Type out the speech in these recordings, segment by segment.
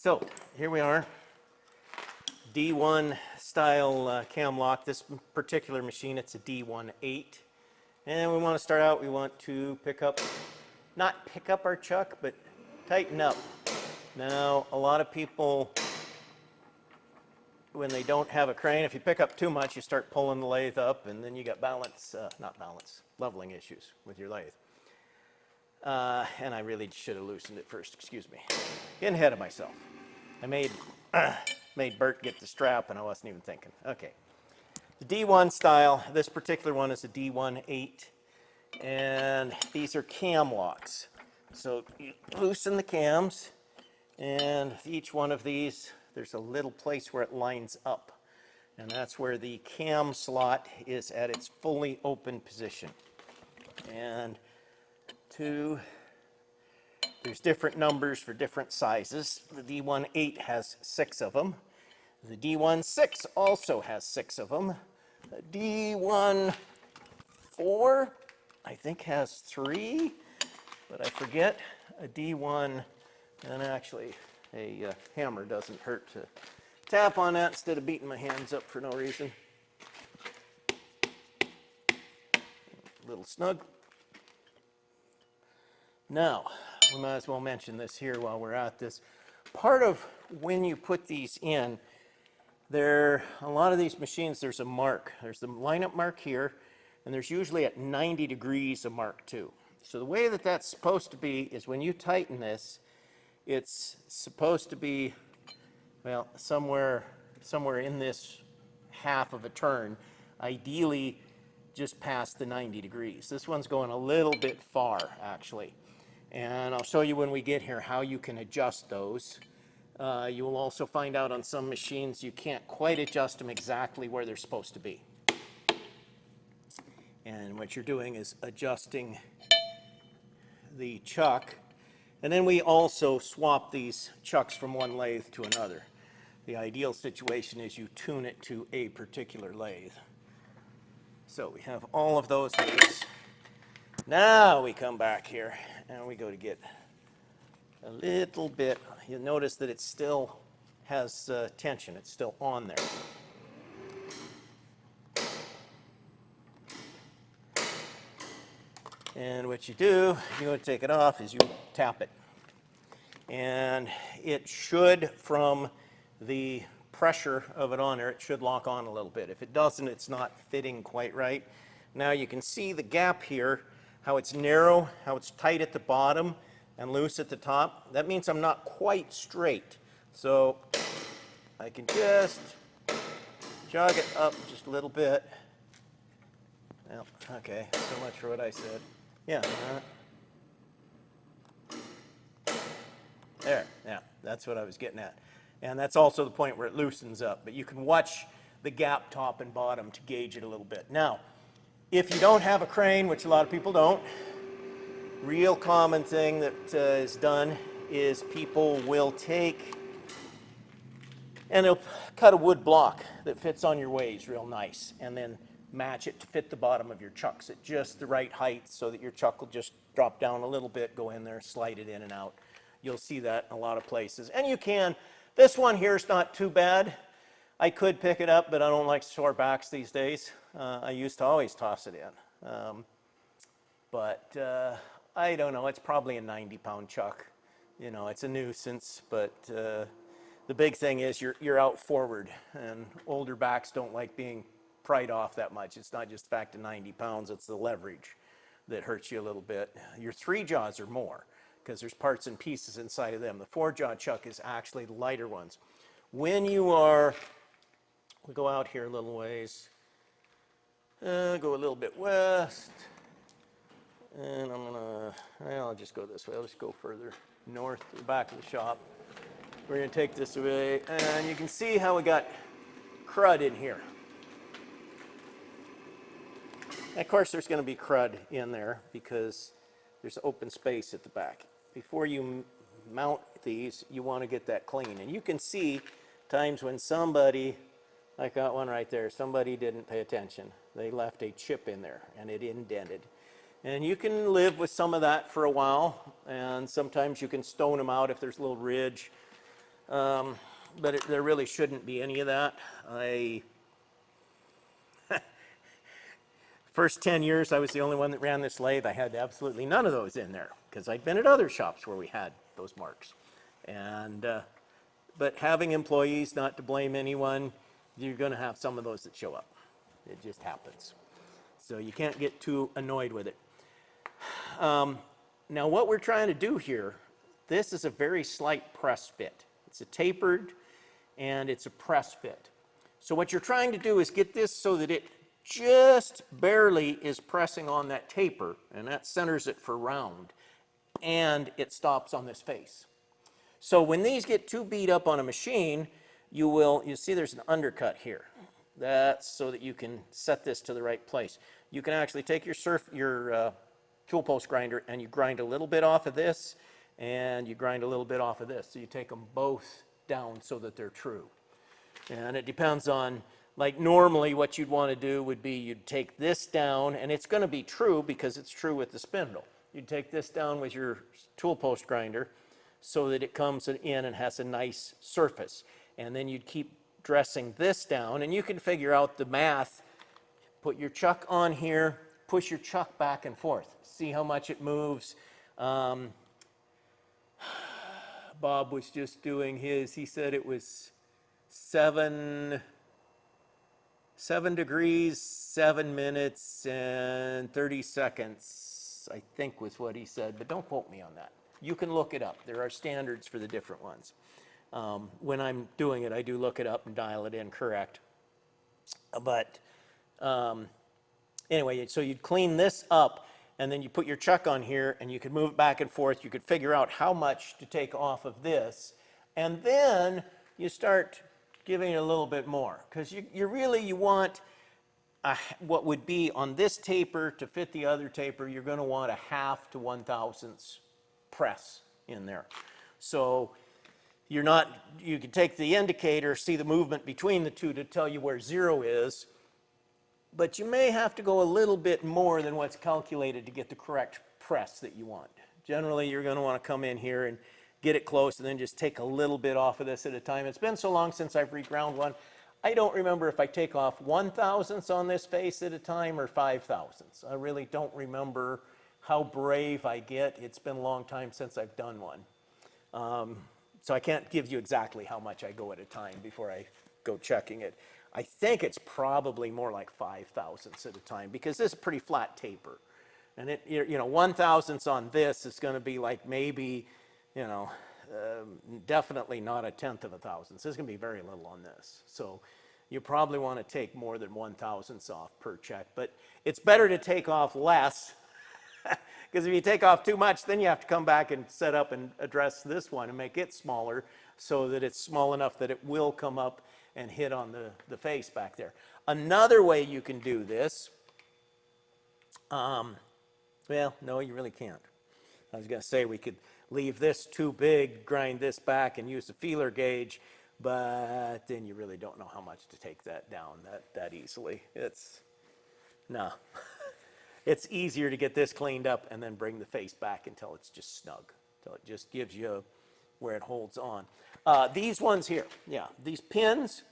So here we are, D1 style cam lock. This particular machine, it's a D1.8. And we want to start out, we want to not pick up our chuck, but tighten up. Now, a lot of people, when they don't have a crane, if you pick up too much, you start pulling the lathe up, and then you got leveling issues with your lathe. And I really should have loosened it first, excuse me. Getting ahead of myself. I made Bert get the strap, and I wasn't even thinking. Okay. The D1 style, this particular one is a D1.8, and these are cam locks. So you loosen the cams, and each one of these, there's a little place where it lines up, and that's where the cam slot is at its fully open position. And there's different numbers for different sizes. The D1.8 has 6 of them. The D1.6 also has 6 of them. The D1.4, I think, has 3, but I forget. A D1, and actually a hammer doesn't hurt to tap on that instead of beating my hands up for no reason. A little snug. Now, we might as well mention this here while we're at this. Part of when you put these in, a lot of these machines, there's a mark. There's the lineup mark here, and there's usually at 90 degrees a mark too. So the way that that's supposed to be is when you tighten this, it's supposed to be, well, somewhere in this half of a turn, ideally just past the 90 degrees. This one's going a little bit far, actually. And I'll show you when we get here how you can adjust those. You will also find out on some machines you can't quite adjust them exactly where they're supposed to be. And what you're doing is adjusting the chuck. And then we also swap these chucks from one lathe to another. The ideal situation is you tune it to a particular lathe. So we have all of those lathes. Now we come back here and we go to get a little bit. You'll notice that it still has tension. It's still on there. And what you do, you want to take it off, is you tap it. And it should, from the pressure of it on there, it should lock on a little bit. If it doesn't, it's not fitting quite right. Now you can see the gap here, how it's narrow, how it's tight at the bottom and loose at the top. That means I'm not quite straight. So I can just jog it up just a little bit. Well, okay, so much for what I said. Yeah. There, yeah, that's what I was getting at. And that's also the point where it loosens up. But you can watch the gap top and bottom to gauge it a little bit. Now, if you don't have a crane, which a lot of people don't, real common thing that is done is people will take and they'll cut a wood block that fits on your ways real nice and then match it to fit the bottom of your chucks at just the right height so that your chuck will just drop down a little bit, go in there, slide it in and out. You'll see that in a lot of places. And you can. This one here is not too bad. I could pick it up, but I don't like sore backs these days. I used to always toss it in. But I don't know, it's probably a 90-pound chuck. You know, it's a nuisance, but the big thing is you're out forward, and older backs don't like being pried off that much. It's not just the fact of 90 pounds, it's the leverage that hurts you a little bit. Your 3-jaws are more, because there's parts and pieces inside of them. The 4-jaw chuck is actually the lighter ones. When you are, we go out here a little ways, go a little bit west, and I'll just go this way. I'll just go further north to the back of the shop. We're going to take this away, and you can see how we got crud in here. Of course, there's going to be crud in there because there's open space at the back. Before you mount these, you want to get that clean. And you can see times when somebody, I got one right there, somebody didn't pay attention. They left a chip in there and it indented. And you can live with some of that for a while, and sometimes you can stone them out if there's a little ridge. But there really shouldn't be any of that. First 10 years I was the only one that ran this lathe. I had absolutely none of those in there because I'd been at other shops where we had those marks. And but having employees, not to blame anyone, you're going to have some of those that show up. It just happens. So you can't get too annoyed with it. Now what we're trying to do here, this is a very slight press fit. It's a tapered and it's a press fit. So what you're trying to do is get this so that it just barely is pressing on that taper, and that centers it for round, and it stops on this face. So when these get too beat up on a machine, you see there's an undercut here. That's so that you can set this to the right place. You can actually take your tool post grinder and you grind a little bit off of this and you grind a little bit off of this. So you take them both down so that they're true. And it depends on, like normally what you'd want to do would be you'd take this down, and it's going to be true because it's true with the spindle. You'd take this down with your tool post grinder so that it comes in and has a nice surface. And then you'd keep dressing this down, and you can figure out the math. Put your chuck on here, push your chuck back and forth. See how much it moves. Bob was just doing his, he said it was 7 degrees, 7 minutes, and 30 seconds, I think was what he said, but don't quote me on that. You can look it up. There are standards for the different ones. When I'm doing it, I do look it up and dial it in correct. But anyway, so you'd clean this up, and then you put your chuck on here, and you could move it back and forth. You could figure out how much to take off of this, and then you start giving it a little bit more, because you want what would be on this taper to fit the other taper. You're going to want a 1/2 to 1/1000 press in there. So you can take the indicator, see the movement between the two to tell you where 0 is, but you may have to go a little bit more than what's calculated to get the correct press that you want. Generally, you're going to want to come in here and get it close and then just take a little bit off of this at a time. It's been so long since I've reground one. I don't remember if I take off 1/1000 on this face at a time or 5/1000. I really don't remember how brave I get. It's been a long time since I've done one. So I can't give you exactly how much I go at a time before I go checking it. I think it's probably more like 5/1000 at a time because this is a pretty flat taper. And 1/1000 on this is going to be like maybe, definitely not a 1/10 of a thousandth. There's going to be very little on this. So you probably want to take more than 1/1000 off per check. But it's better to take off less because if you take off too much, then you have to come back and set up and address this one and make it smaller so that it's small enough that it will come up and hit on the face back there. Another way you can do this, well, no, you really can't. I was going to say we could leave this too big, grind this back, and use a feeler gauge, but then you really don't know how much to take that down that easily. No. It's easier to get this cleaned up and then bring the face back until it's just snug, until it just gives you where it holds on. These ones here, yeah, these pins,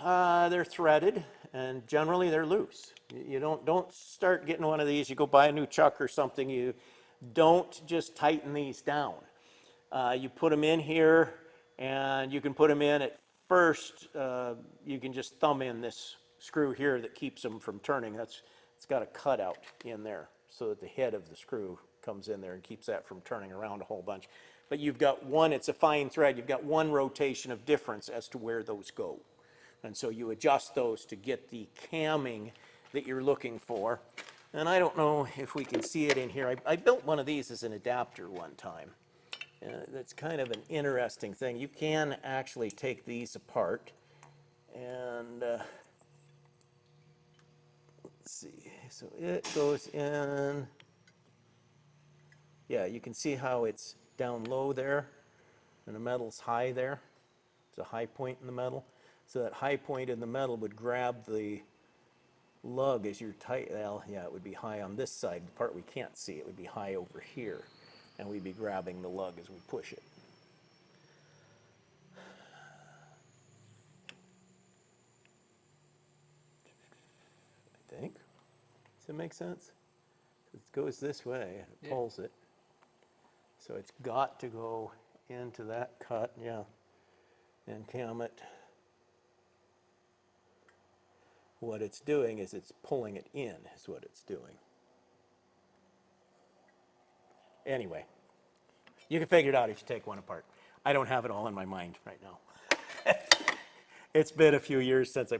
they're threaded, and generally they're loose. You don't start getting one of these. You go buy a new chuck or something. You don't just tighten these down. You put them in here, and you can put them in at first. You can just thumb in this screw here that keeps them from turning. It's got a cutout in there so that the head of the screw comes in there and keeps that from turning around a whole bunch. But you've got one, it's a fine thread, you've got one rotation of difference as to where those go. And so you adjust those to get the camming that you're looking for. And I don't know if we can see it in here. I built one of these as an adapter one time. That's kind of an interesting thing. You can actually take these apart and let's see. So it goes in. Yeah, you can see how it's down low there and the metal's high there. It's a high point in the metal. So that high point in the metal would grab the lug as you're tight. Well, yeah, it would be high on this side. The part we can't see, it would be high over here. And we'd be grabbing the lug as we push it. Does it make sense? It goes this way and it pulls it. So it's got to go into that cut, and cam it. What it's doing is it's pulling it in, is what it's doing. Anyway, you can figure it out if you take one apart. I don't have it all in my mind right now. It's been a few years since I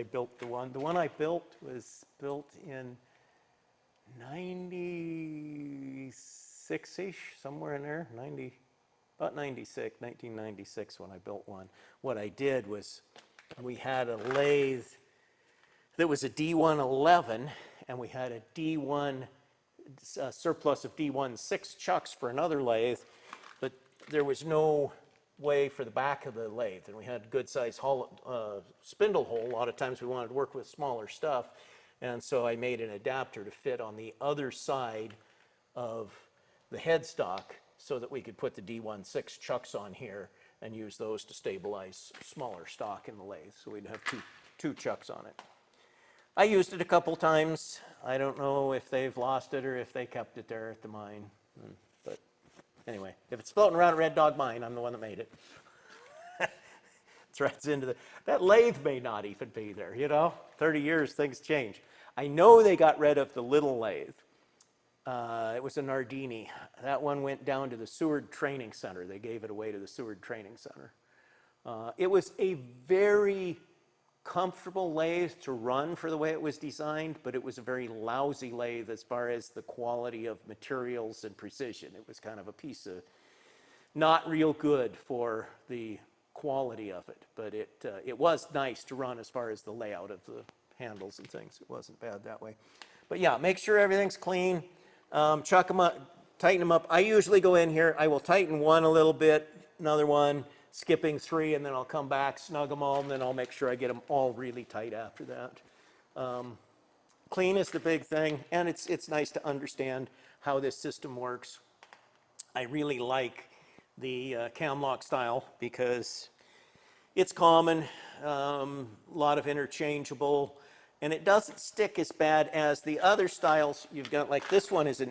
built the one. The one I built was built in 96-ish, somewhere in there, about 1996 when I built one. What I did was we had a lathe that was a D111, and we had a D1 surplus of D1 chucks for another lathe, but there was no way for the back of the lathe, and we had good size spindle hole. A lot of times we wanted to work with smaller stuff, and so I made an adapter to fit on the other side of the headstock so that we could put the D1 chucks on here and use those to stabilize smaller stock in the lathe, so we'd have two chucks on it. I used it a couple times. I don't know if they've lost it or if they kept it there at the mine. But anyway, if it's floating around at Red Dog Mine, I'm the one that made it. Threads into that lathe may not even be there, 30 years, things change. I know they got rid of the little lathe. It was a Nardini. That one went down to the Seward Training Center. They gave it away to the Seward Training Center. It was a very comfortable lathe to run for the way it was designed, but it was a very lousy lathe as far as the quality of materials and precision. It was kind of a piece of not real good for the quality of it, but it was nice to run as far as the layout of the handles and things. It wasn't bad that way. But yeah, make sure everything's clean. Chuck them up, tighten them up. I usually go in here, I will tighten one a little bit, another one, skipping 3, and then I'll come back, snug them all, and then I'll make sure I get them all really tight after that. Clean is the big thing, and it's nice to understand how this system works. I really like the cam lock style because it's common, a lot of interchangeable, and it doesn't stick as bad as the other styles you've got. Like this one is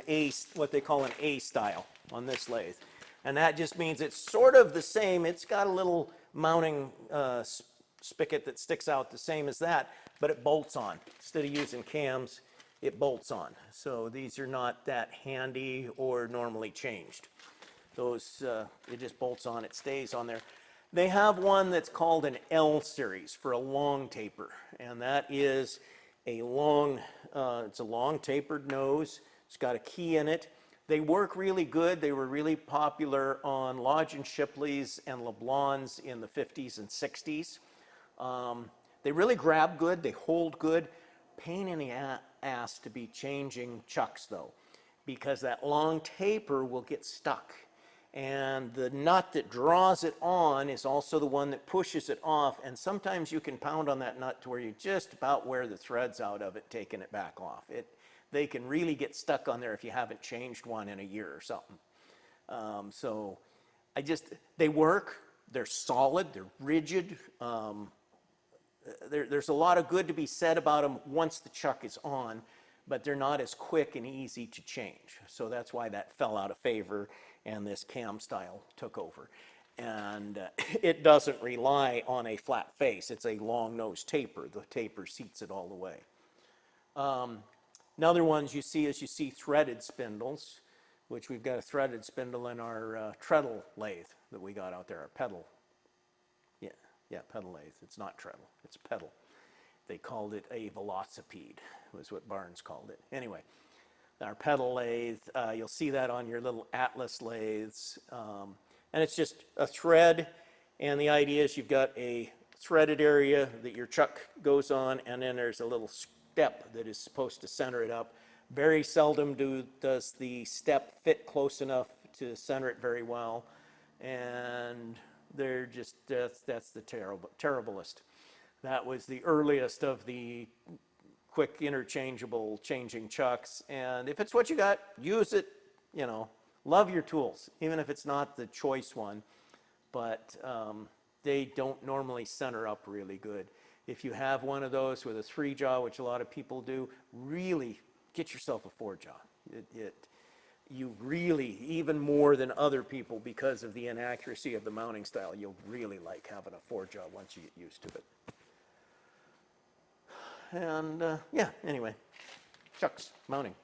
what they call an A style on this lathe. And that just means it's sort of the same. It's got a little mounting spigot that sticks out the same as that, but it bolts on. Instead of using cams, it bolts on. So these are not that handy or normally changed. Those, it just bolts on, it stays on there. They have one that's called an L series for a long taper, and that is a long, it's a long tapered nose. It's got a key in it. They work really good. They were really popular on Lodge and Shipley's and LeBlanc's in the 50s and 60s. They really grab good. They hold good. Pain in the ass to be changing chucks, though, because that long taper will get stuck. And the nut that draws it on is also the one that pushes it off. And sometimes you can pound on that nut to where you just about wear the threads out of it, taking it back off. They can really get stuck on there if you haven't changed one in a year or something. So they work, they're solid, they're rigid. There's a lot of good to be said about them once the chuck is on, but they're not as quick and easy to change. So that's why that fell out of favor and this cam style took over. And it doesn't rely on a flat face. It's a long nose taper. The taper seats it all the way. Another ones you see threaded spindles, which we've got a threaded spindle in our treadle lathe that we got out there, our pedal. Yeah, pedal lathe. It's not treadle, it's pedal. They called it a velocipede, was what Barnes called it. Anyway, our pedal lathe, you'll see that on your little Atlas lathes. And it's just a thread, and the idea is you've got a threaded area that your chuck goes on, and then there's a little step that is supposed to center it up. Very seldom does the step fit close enough to center it very well, and they're just, that's the terriblest. That was the earliest of the quick interchangeable changing chucks, and if it's what you got, use it, love your tools, even if it's not the choice one, but they don't normally center up really good. If you have one of those with a 3-jaw, which a lot of people do, really get yourself a 4-jaw. You really, even more than other people, because of the inaccuracy of the mounting style, you'll really like having a 4-jaw once you get used to it. And yeah, anyway, chucks, mounting.